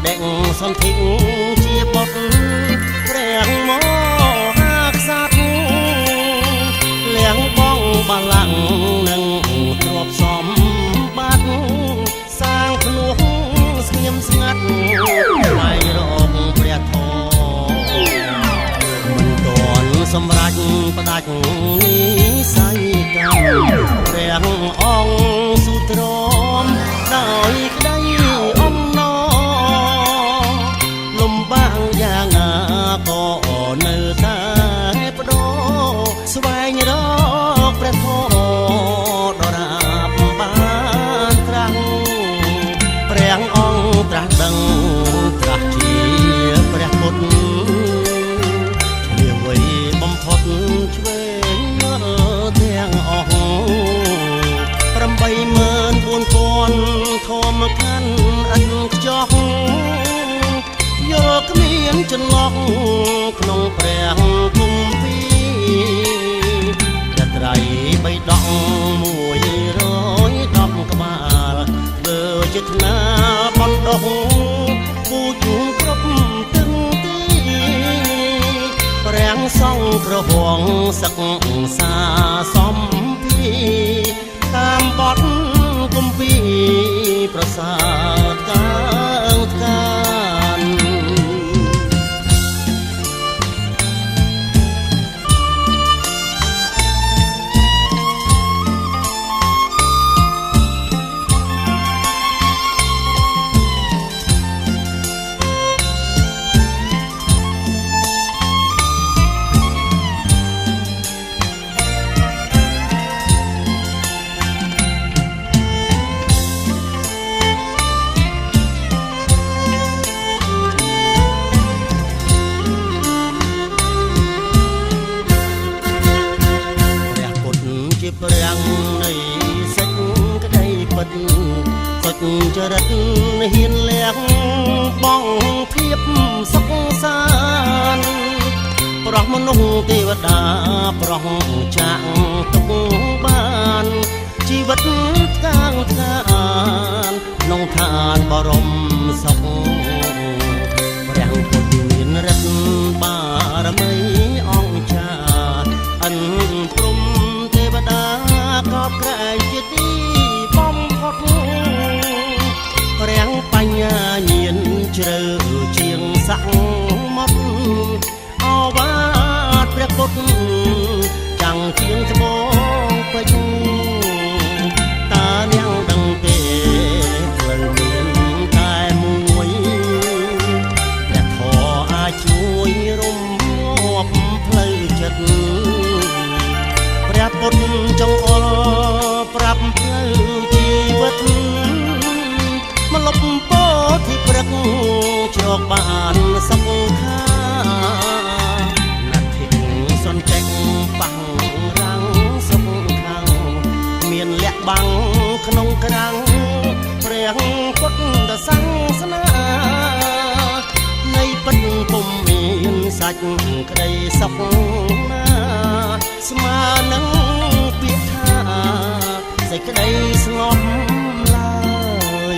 ដេកសន្ធិជាបុតព្រះមកហាក្សត្រលៀងបងបលាក់នឹងទ្របសម្បត្តិសាងភ្នោះស្ងៀមស្ងាត់ថ្លៃរកព្រះធម៌មិនទាន់សម្រេចផ្ដាច់និស័យកម្មព្រះអង្គសុទ្រាំដោយក្តីអំណរលំបាំងយ៉ាងណាក៏នៅតែបដូរស្វែងរកព្រះធម៌ដរាបបានត្រាស់ព្រះអង្គត្រាស់ដឹងត្រាស់ជាព្រះពុទ្ធជាវ័យបំផុតឆ្វេងមើលទាំងអស់84000ធម្មខណ្ឌឥតខ្ចោះយកគ្មានចន្លោះក្នុងព្រះគម្ពីរព្រះត្រៃបិដក110ក្បាលធ្វើចេតនាបណ្ដុះពូជគ្រប់ទាំងទីព្រះសង្ឃក្រហងសិក្សាសំភាតាមបទគម្ពីរប្រសើរកាងកានព្រះនៃសេចក្តីពិតសុចរិតហ៊ានលះបងភាពសុខសាន្តប្រោះមនុស្សទេវតាប្រោះចាក់ទុកបានជីវិតកាងឋានក្នុងឋានបរមសុខព្រះពុទ្ធមានរិទ្ធបារមីអង្គចាអិនព្រំទេវតាក៏ក្រែងជាទីបំផុតព្រះបញ្ញាញាណជ្រៅជាងសមុទ្រអវាទព្រះពុទ្ធចាំងជាងត្បូងពេជ្រតើនាងដឹងទេផ្លូវមានតែមួយព្រះធម៌អាចជួយរំងាប់ផ្លូវចិត្តព្រះពុទ្ធចង្អុលប្រាប់ផ្លូវជីវិតមកលុបពោធិព្រឹកជ្រកបានសុខាណាត់ធិសន្តិបាំងរាំងសុខាមានលក្ខបាំងក្នុងក្រាំងព្រះពុទ្ធសាសនានៃពិតពុំមានសាច់ក្តីសុខណាស្មើនឹងពាក្យថាសេចក្តីស្ងប់ឡើយ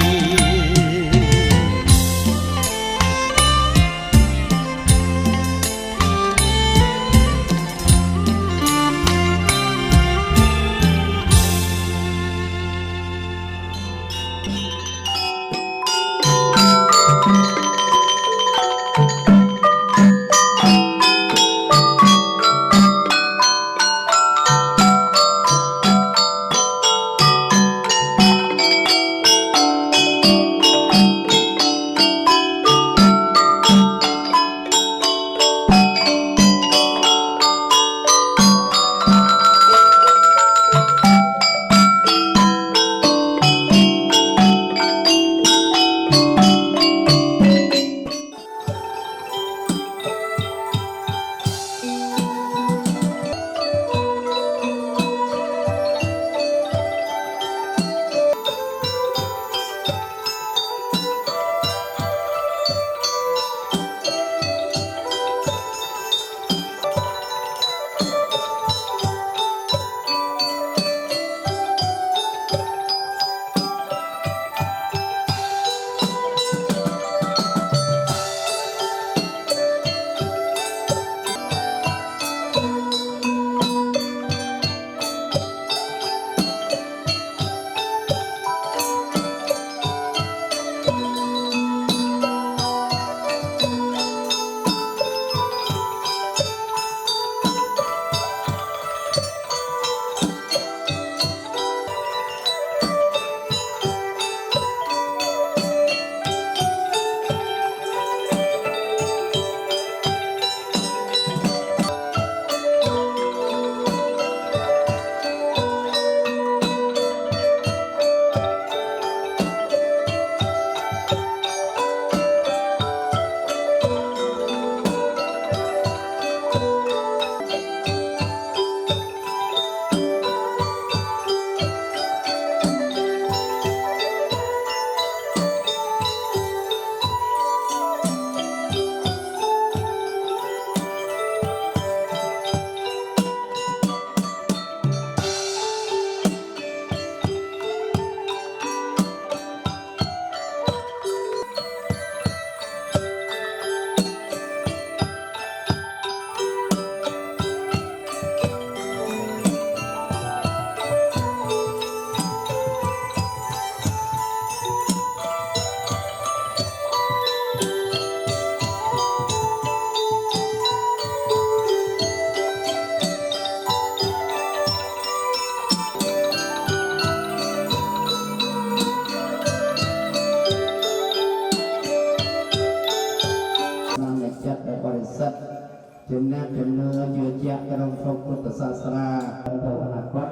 ក្នុងពុទ្ធសាសនាទៅអនាគត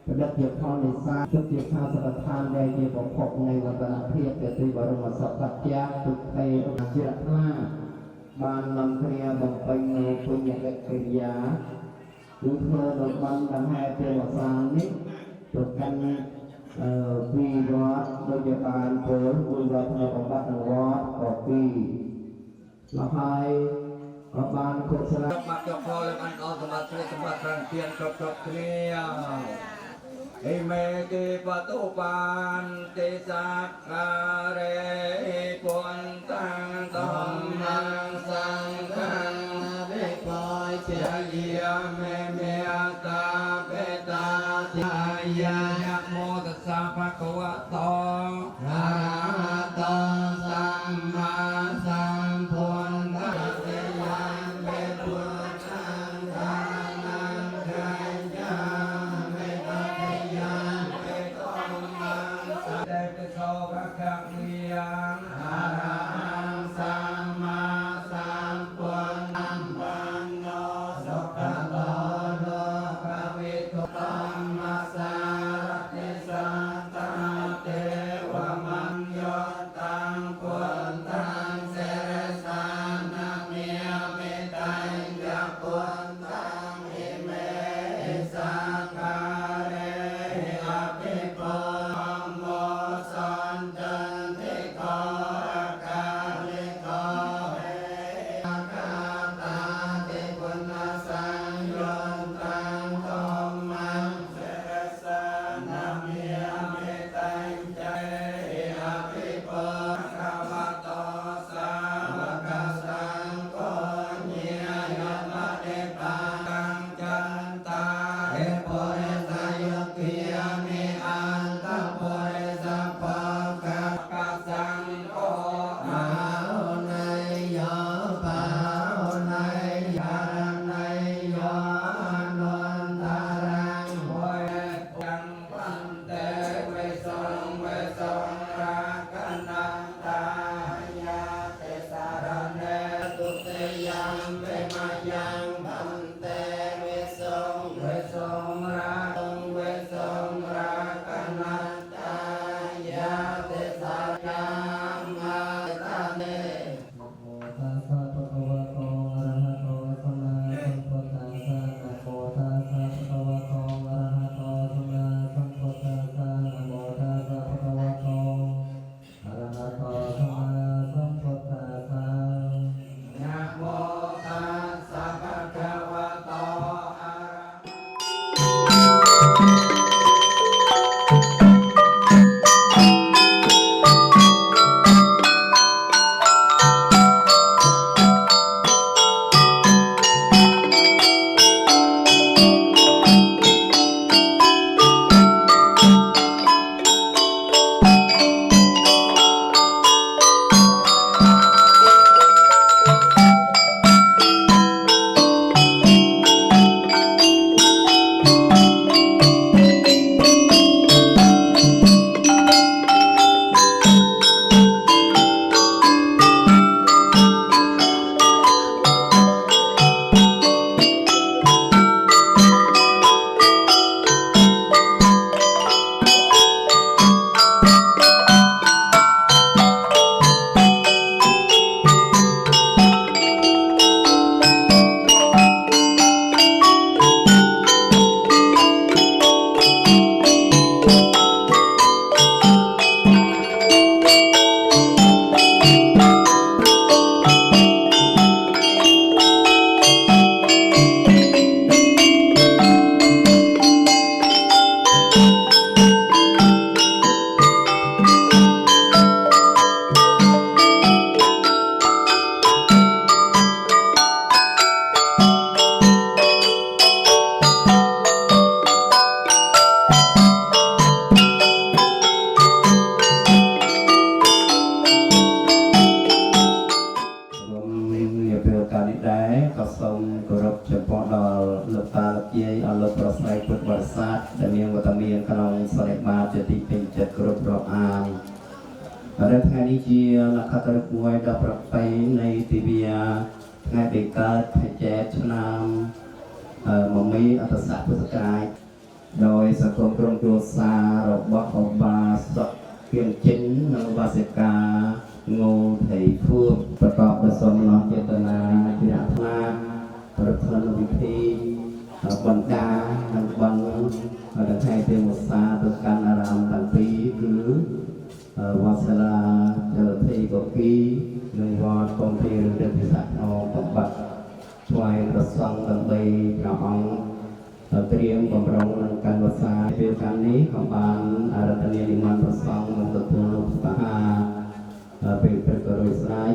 ប្រឌិតជាផលនិស្សាទុជាខាសកថានដែលជាបំផុតនៃវឌ្ឍនភាពទៅទីបរមសព្ទជាទុក្ខេអជាថ្លាបាននាំគ្នាបំពេញនៅពុញ្ញកិរិយាគឺធ្វើដល់បានដង្ហែព្រះវសានេះទៅកាន់ពីវត្តដោយជាបានពលគឺវត្តនៅបំបត្តិនៅវត្តក៏ពីមកហើយក៏បានកុសលបាត់យកផលបានអត់សម្បត្តិសម្បត្តិប្រាំទៀនគ្រប់គ្នាអេមេទេបតុបានទេសការេពុនតាំងតំណាងសង្ឃាវិបយជាយាមេមេតាបេតាទាយានមោតសាភគវតោអរហតោសម្មាសម្ពុទ្ធទេយាមេពុទ្ធังខាนังខាយាមេតទេយាមេតមមាទេពសោភគវិយ៉ាងអរហង្គសម្មាសម្ពុទ្ធបណ្ណោសុខតោលោកវិទុតម្មសារតិសន្តទេវមញ្ញតាំងពុទ្ធតាំងសេរសានាមេមេតាំងយពុទ្ធតាំងហិមេសាការេអភិពុមោសន្តតិកោកាလိកោហេអកាតាតិពុណសញ្ញន្តាំងធម្មំសេរសានាមេមេតាំងចៃអភិពុខវតោសាវកសង្ឃោញាយមតិបាតាំងចន្តាហេបរិសយោគិយាមិអន្តបរិសបកកសង្ឃោអរុណៃយោបារុណៃយារណៃយោអនន្តរាំវេទាំងបន្តែវេសង្រាកណន្តាយាទេសារណេទុតិយំវេមយ៉ាងបន្តែវេសង្រាវេសង្រាកណន្តាយាទេសារកាមតានេ นะโมตัสสะภะคะวะโตอะระหะโตสัมมาสัมพุทธัสสะนะโมตัสสะภะคะวะโตอะระหะโตสัมมาสัมพุทธัสสะนะโมตัสสะภะคะวะโตอะระหะโตสัมมาสัมพุทธัสสะ นะโมตัสสะภะคะวะโตอะระ ដែលមានវត្តមានក្នុងសរិបាជាទីពេញចិត្តគ្រប់រាប់អានហើយថ្ងៃនេះជាលក្ខណៈមួយដល់ប្រពៃនៃទិវាថ្ងៃបេកើតខែចែកឆ្នាំ មកមីអត្តស័ក្តិពុទ្ធកាយដោយសង្គមក្រុមគ្រួសាររបស់ឧបាសកគៀងចិននិងឧបាសិកាងូថៃធួប្រកបដោយសំណងចេតនាជាអាត្មាប្រធានវិធីបណ្ដានិងបណ្ឌដល់ថ្ងៃទេវសាទៅកាន់អារាមទាំងពីរគឺវត្តសាលាចលភីកគីនិងវត្តកំពីរឿងពិសាអកំបាត់ស្វែងប្រសង់ដើម្បីព្រះអង្គត្រៀមបំរុងនឹងការវសាពេលកម្មនេះក៏បានអារាធនានិមន្តប្រសង់មកទទួលលោកស្វាហាពេលព្រឹករួចស្រេច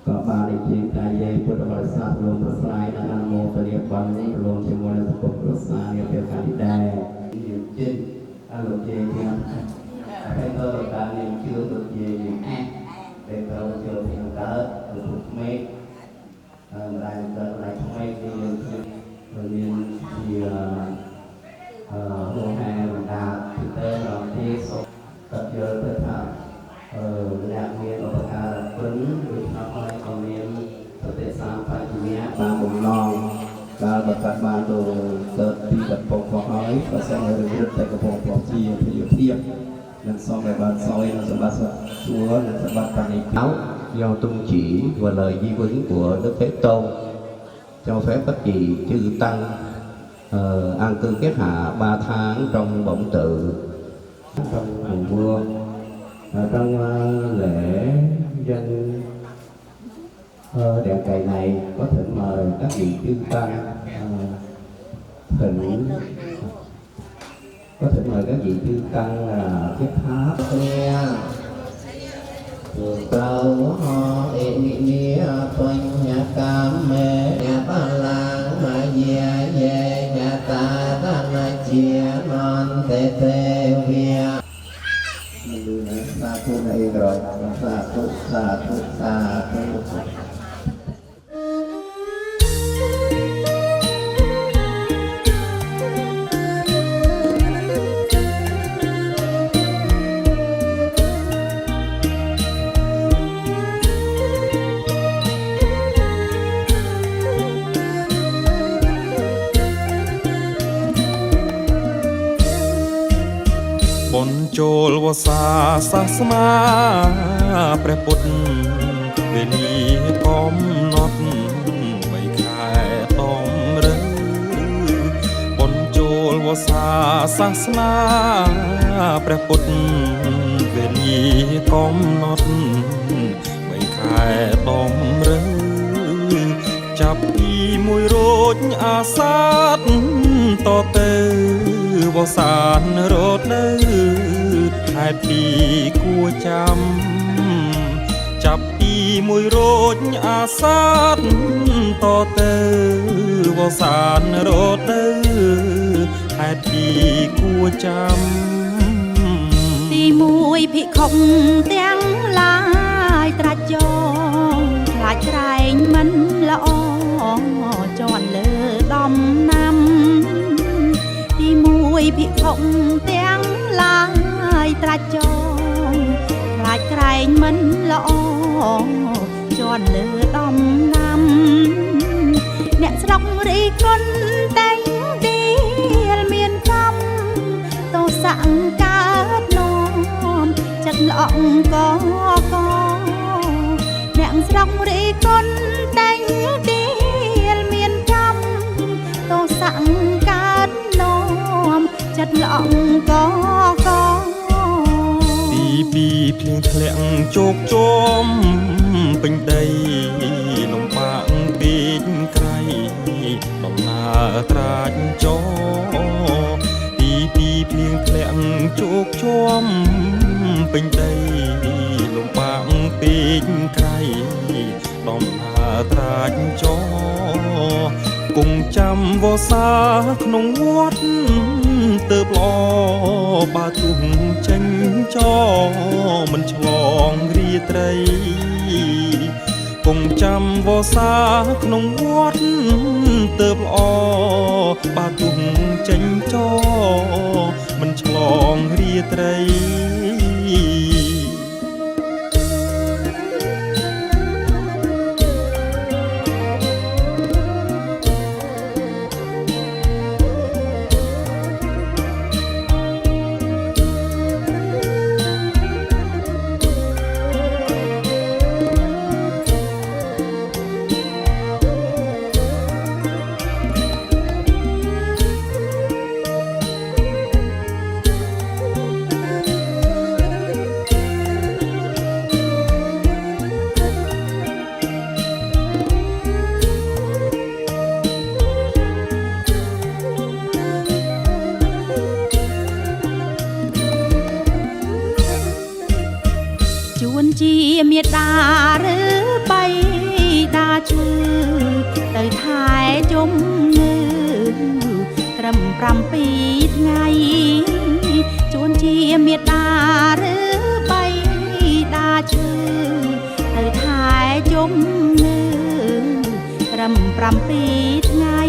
ក៏បាននិយាយតែយាយពុទ្ធបរិស័ទរួមប្រស្រ័យនិងអនុមោទនាបន់នេះរួមជាមួយនឹងពុទ្ធប្រសានាពេលកម្មនេះដែរយើងចិត្តអនុជេយ៉ាងហើយក៏ការនេះជឿទៅជាយើងដែលត្រូវចូលពីកើតទៅពុទ្ធមេម្ដាយកើតម្ដាយថ្មីគឺយើងមានជាហូហែបណ្ដាពីទៅដល់ទីសុខតយល់ទៅថាអ្នកមានឧបការៈព្រឹងដូចថាឲ្យក៏មានប្រតិសាបច្ចញ្ញៈបានបំណងកាលបកាត់បានទៅកើតពីវត្តពកហើយក៏sẽរឿងរឹតតែកំពុងផ្លោះជាភយោភាពនឹងសំដែលបានសោយនៅសម្បត្តិchúaនិងសម្បត្តិបរិយាdo tung chỉ và lời di vấn của Đức Thế Tôn cho phép các vị chư tăng an cư kết hạ 3 tháng trong bổn tự trong mùa mưa trong lễ dân đèn cày này có thỉnh mời các vị chư tăng mời các vị chư tăng kết tháp nghe tàu ho ni toanh nhà cam mẹ nhà ba lang mà về nhà ta na chia non tê tê vía sa thu này rồi sa thuចូលវស្សាសាសនាព្រះពុទ្ធវេលាកំណត់3ខែតំរឹងបុណ្យចូលវស្សាសាសនាព្រះពុទ្ធវេលាកំណត់3ខែតំរឹងចាប់ពី1រោចអាសាឍតទៅវស្សានរត់នៅខែពីគួចាំចាប់ពី1រោចអាសាឍតទៅវស្សានរត់នៅខែពីគួចាំទី1ភិក្ខុទាំងឡាយត្រាច់ចងខ្លាចក្រែងមិនល្អជន់លើដំណាំទី1ភិក្ខុទាំងឡាយត្រាច់ចងខ្លាចក្រែងមិនល្អជន់លើដំណាំអ្នកស្រុករីគុណតែងទីលមានកម្មតោសង្កើតនោមចិត្តល្អកកអ្នកស្រុករីគុណតែងទីលមានកម្មតោសង្កើតនោមចិត្តល្អកកទី2ភ្លៀងធ្លាក់ជោគជុំពេញដីលំបាកពេកក្រៃដំណើរត្រាច់ចោទី2ភ្លៀងធ្លាក់ជោគជុំពេញដីលំបាកពេកក្រៃដំណើរត្រាច់ចោគង់ចាំវស្សាក្នុងវត្តទើបល្អបើទុំចេញចោមិនឆ្លងរាត្រីគង់ចាំវស្សាក្នុងវត្តទើបល្អបើទុំចេញចោមិនឆ្លងរាត្រី ជួនជាមេដាឬបៃតាឈឺទៅថែជុំនៅត្រឹម7ថ្ងៃជួនជាមេដាឬបៃតាឈឺទៅថែជុំនៅត្រឹម7ថ្ងៃ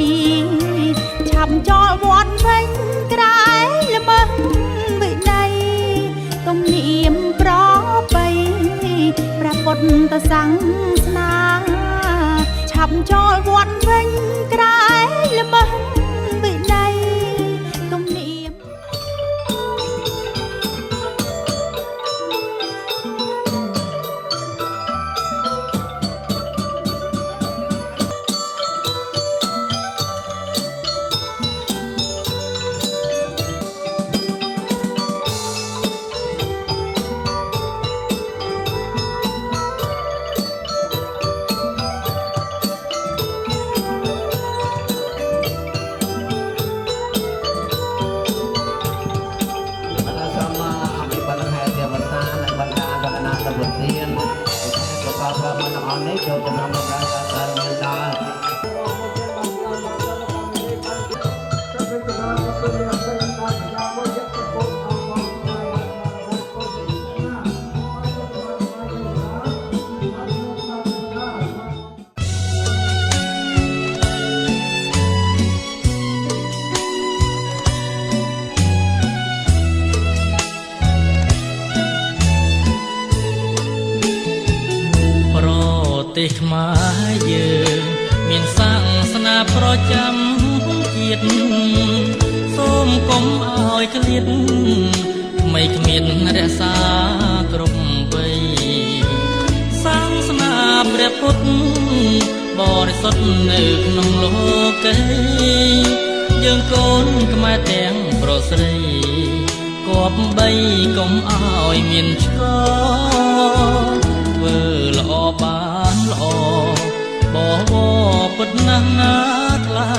ឆាប់ចូលវត្តវិញក្រែល្មើវិន័យទំនៀមប្របីព្រះពុទ្ធសាសនាឆាប់ចូលវត្តវិញក្រែល្មើវិន័យទំនៀម ទេសខ្មែរយើងមានសាសនាប្រចាំជាតិសូមកុំឲ្យឃ្លាតថ្មីគ្មានរក្សាគ្រប់វ័យសាសនាព្រះពុទ្ធបរិសុទ្ធនៅក្នុងលោកីយើងកូនខ្មែរទាំងប្រុសស្រីគប្បីកុំឲ្យមានឆ្កធ្វើល្អបានល្អបបពុតណាស់ណាថ្លៃ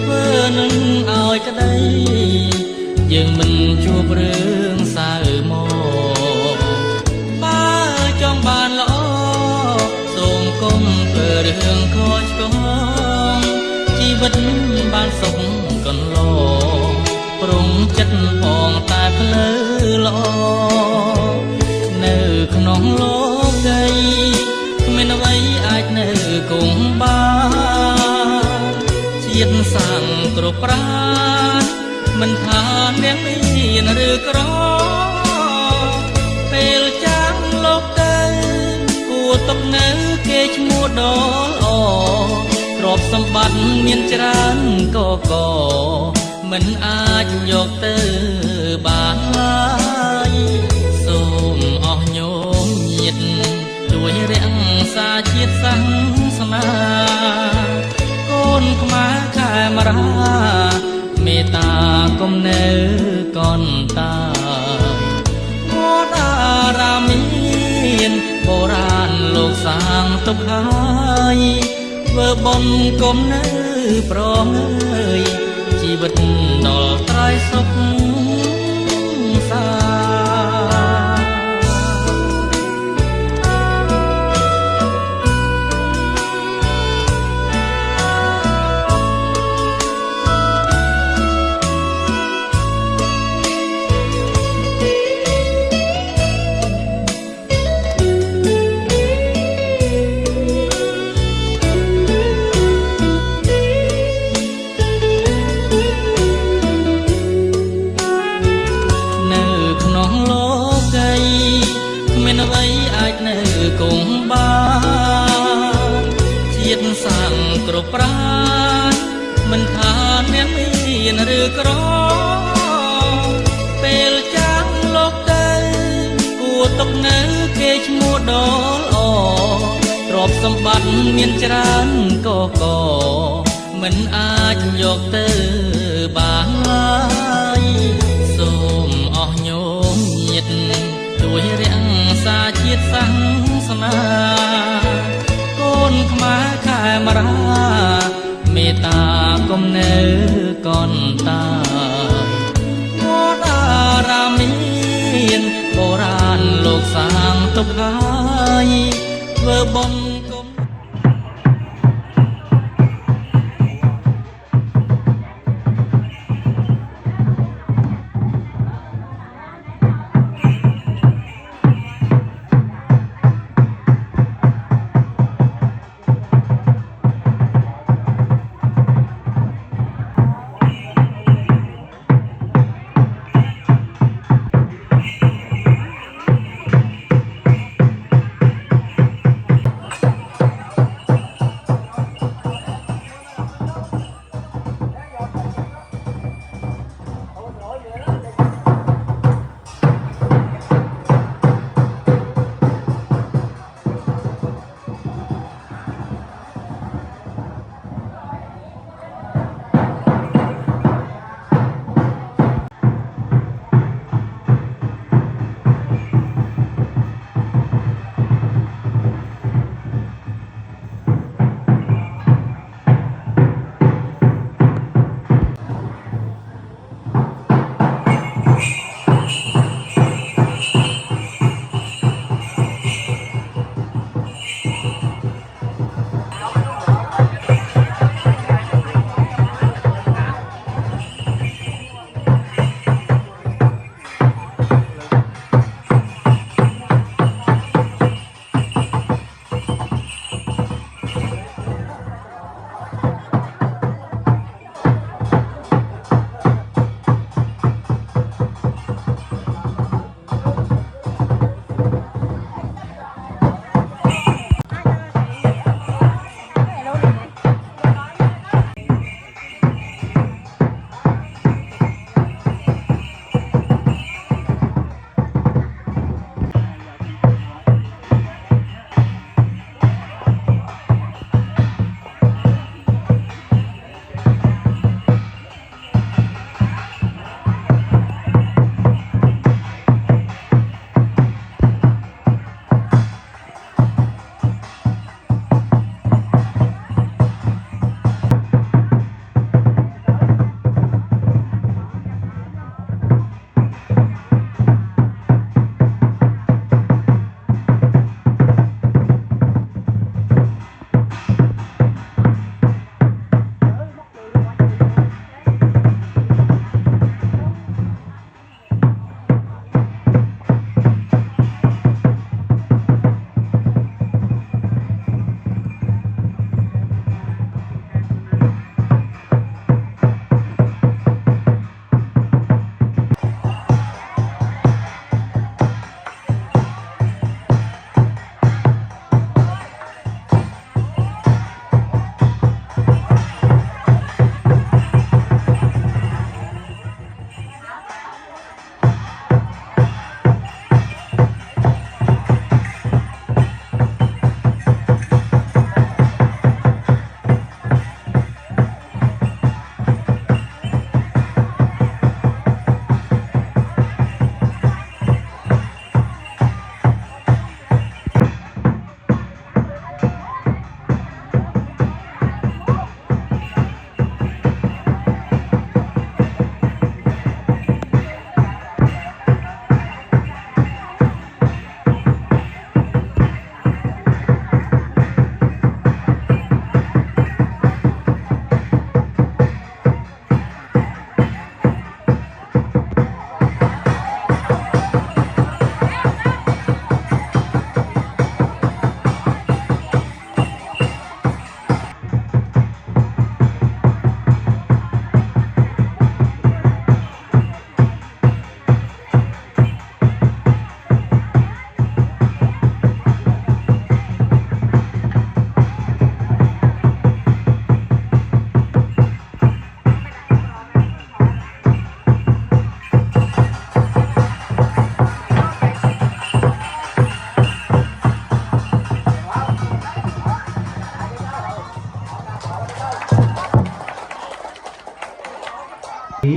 ធ្វើនឹងឲ្យក្តីយើងមិនជួបរឿងសៅមកបើចង់បានល្អសូមកុំធ្វើរឿងខុសឆ្គងជីវិតបានសុខកន្លងព្រមចិត្តផងតែផ្លូវល្អនៅក្នុងលោកីគ្មានអ្វីអាចនៅគង់បានជាតិសាំងគ្រប់ប្រាណមិនថាអ្នកមានឬក្រពេលចាំងលោកទៅគួរទុកនៅគេឈ្មោះដ៏ល្អទ្រព្យសម្បត្តិមានច្រើនកមិនអាចយកទៅបានឡើយសូមអស់ញោមញាតិជួយរក្សាជាតិសាសនាកូនខ្មែរខែមរាមេត្តាគំនៅកន្តើយវត្តអារាមមានបុរាណលោកសាងទុកហើយធ្វើបុណ្យគំនៅប្រងើយជីវិតដល់ត្រៃសុខសា គ្រប់ប្រាណមិនថាអ្នកមានឬក្រពេលចាំងលោកទៅគួរទុកនៅគេឈ្មោះដ៏ល្អទ្រព្យសម្បត្តិមានច្រើនកមិនអាចយកទៅបានឡើយសូមអស់ញោមញាតិជួយរក្សាជាតិសាសនាកូនខ្មែរខែមរាមេត្តាគំនៅកន្តើយវត្តអារាមមានបុរាណលោកសា ទុកហើយធ្វើបុណ្យគុំ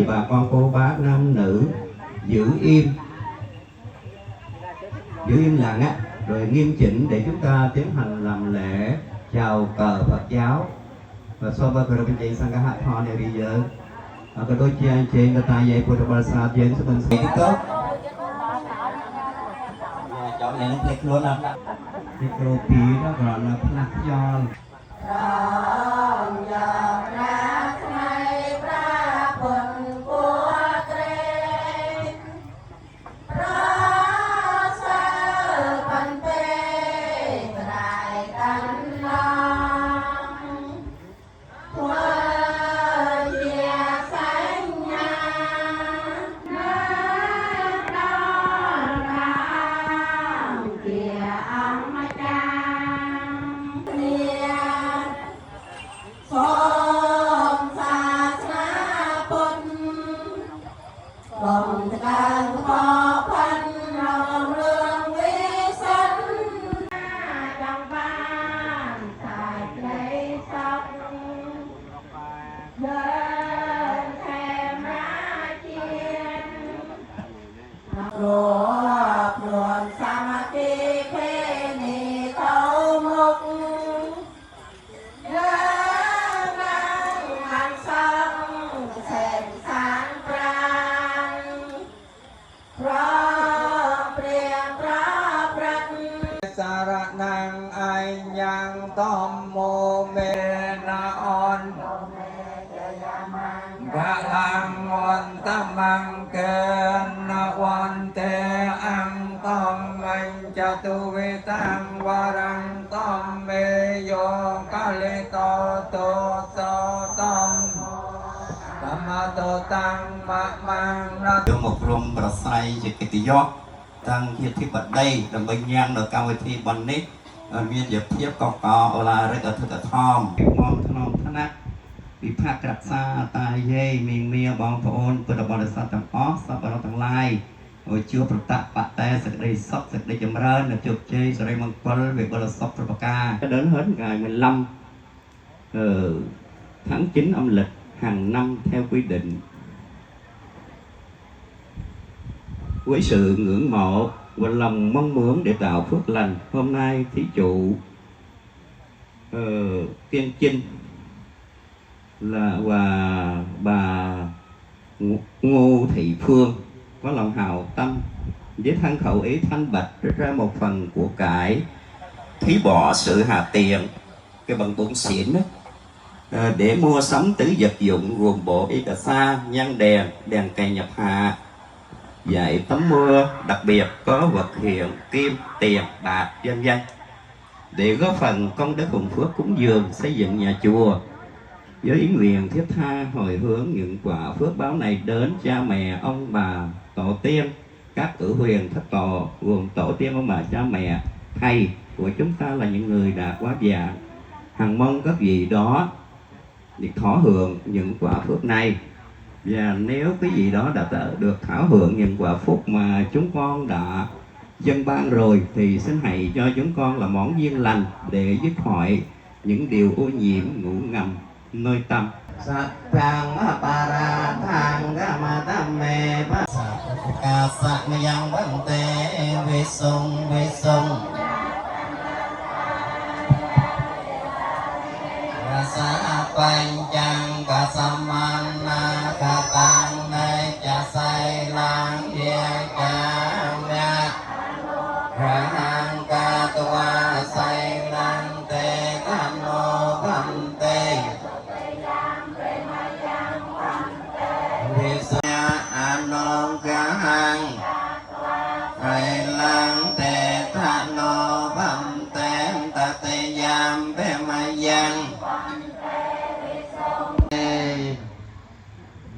Bà con cô bác nam nữ giữ im lặng á, rồi nghiêm chỉnh để chúng ta tiến hành làm lễ chào cờ Phật giáo. Và so với cái chuyện sang cái hạt thọ này bây giờ cái đôi chị anh chị người ta dạy Phật Bồ Tát dạy cho mình tốt. chọn này nó thích luôn à thì cừu pí đó gọi là plak giòn สารนังไอยังตอมโมเมนาออนกะลังวันตะมังเกนวันเตอังตอมมันจตุเวตังวารังตอมเมโยกะเลโตโตโสตอมธรรมโตตังมะมังนะ được một rùm bờ say chỉ cái tí gió tăng hiệp thi bật đây là bệnh nhân được cao thi bật nít miền hiệp thiếp có là rất là thật thòm thòm thân á bị phát đặt xa tai dây miền mía bong phôn từ bờ sa tầng óc sa bờ tầng lai rồi chưa bật tạ bạ tay sực đây sóc sực đây chấm rơn là chụp chơi rồi đây mang quần về bờ sóc bờ ca đến hết ngày 15 tháng 9 âm lịch hàng năm theo quy định. Với sự ngưỡng mộ và lòng mong muốn để tạo phước lành, hôm nay thí chủ Kiên Chinh và bà Ngô Thị Phương có lòng hào tâm với thân khẩu ý thanh bạch ra một phần của cải thí bỏ sự hà tiền cái bằng bụng xịn đó, để mua sắm tứ vật dụng gồm bộ y tà sa, nhang đèn, đèn cày nhập hạ, dạy tấm mưa, đặc biệt có vật hiện kim, tiền, bạc, vân vân để góp phần công đức hùng phước cúng dường xây dựng nhà chùa với ý nguyện thiết tha hồi hướng những quả phước báo này đến cha mẹ, ông bà, tổ tiên, các cử huyền thất tổ gồm tổ tiên, ông bà, cha mẹ, thầy của chúng ta là những người đã quá già, hằng mong các vị đó được thọ hưởng những quả phước này. Và nếu cái gì đó đã được thảo hưởng những quả phúc mà chúng con đã dâng ban rồi thì xin hãy cho chúng con là món duyên lành để dứt khỏi những điều ô nhiễm ngủ ngầm nơi tâm. Satang para thang gama tamme pa ca sa yang bante ve song rasa panjang kasamana katang nai cha sai lang dia kamya rahang katwa sai lang te kano kante visaya anong kahang sai lang te kano kante tate yam pe mayang.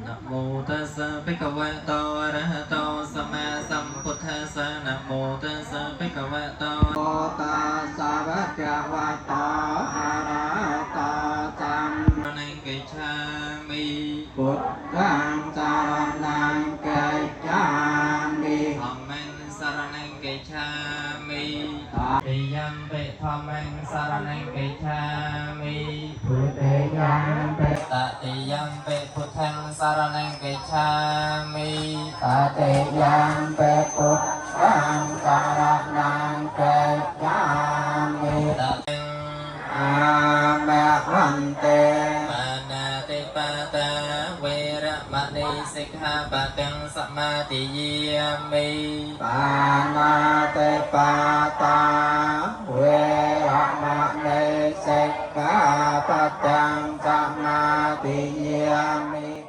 Namo tassa bhagavato arahato sama sambuddhassa. Namo tassa bhagavato tassa bhagavato arahato saranang gacchami. Buddhang saranang gacchami. Dhammang saranang gacchami. Tatiyampi dhammang saranang gacchami. Buddhayampi tatiyampi buddhang saranang gacchami. Tatiyampi buddhang saranang gacchami. Amekvante Manatipata Veramani Sikha าปะตังสมาธิยามิ ปานาเตปาตาเวระมะเนสิกขาปะตังสมาธิยามิ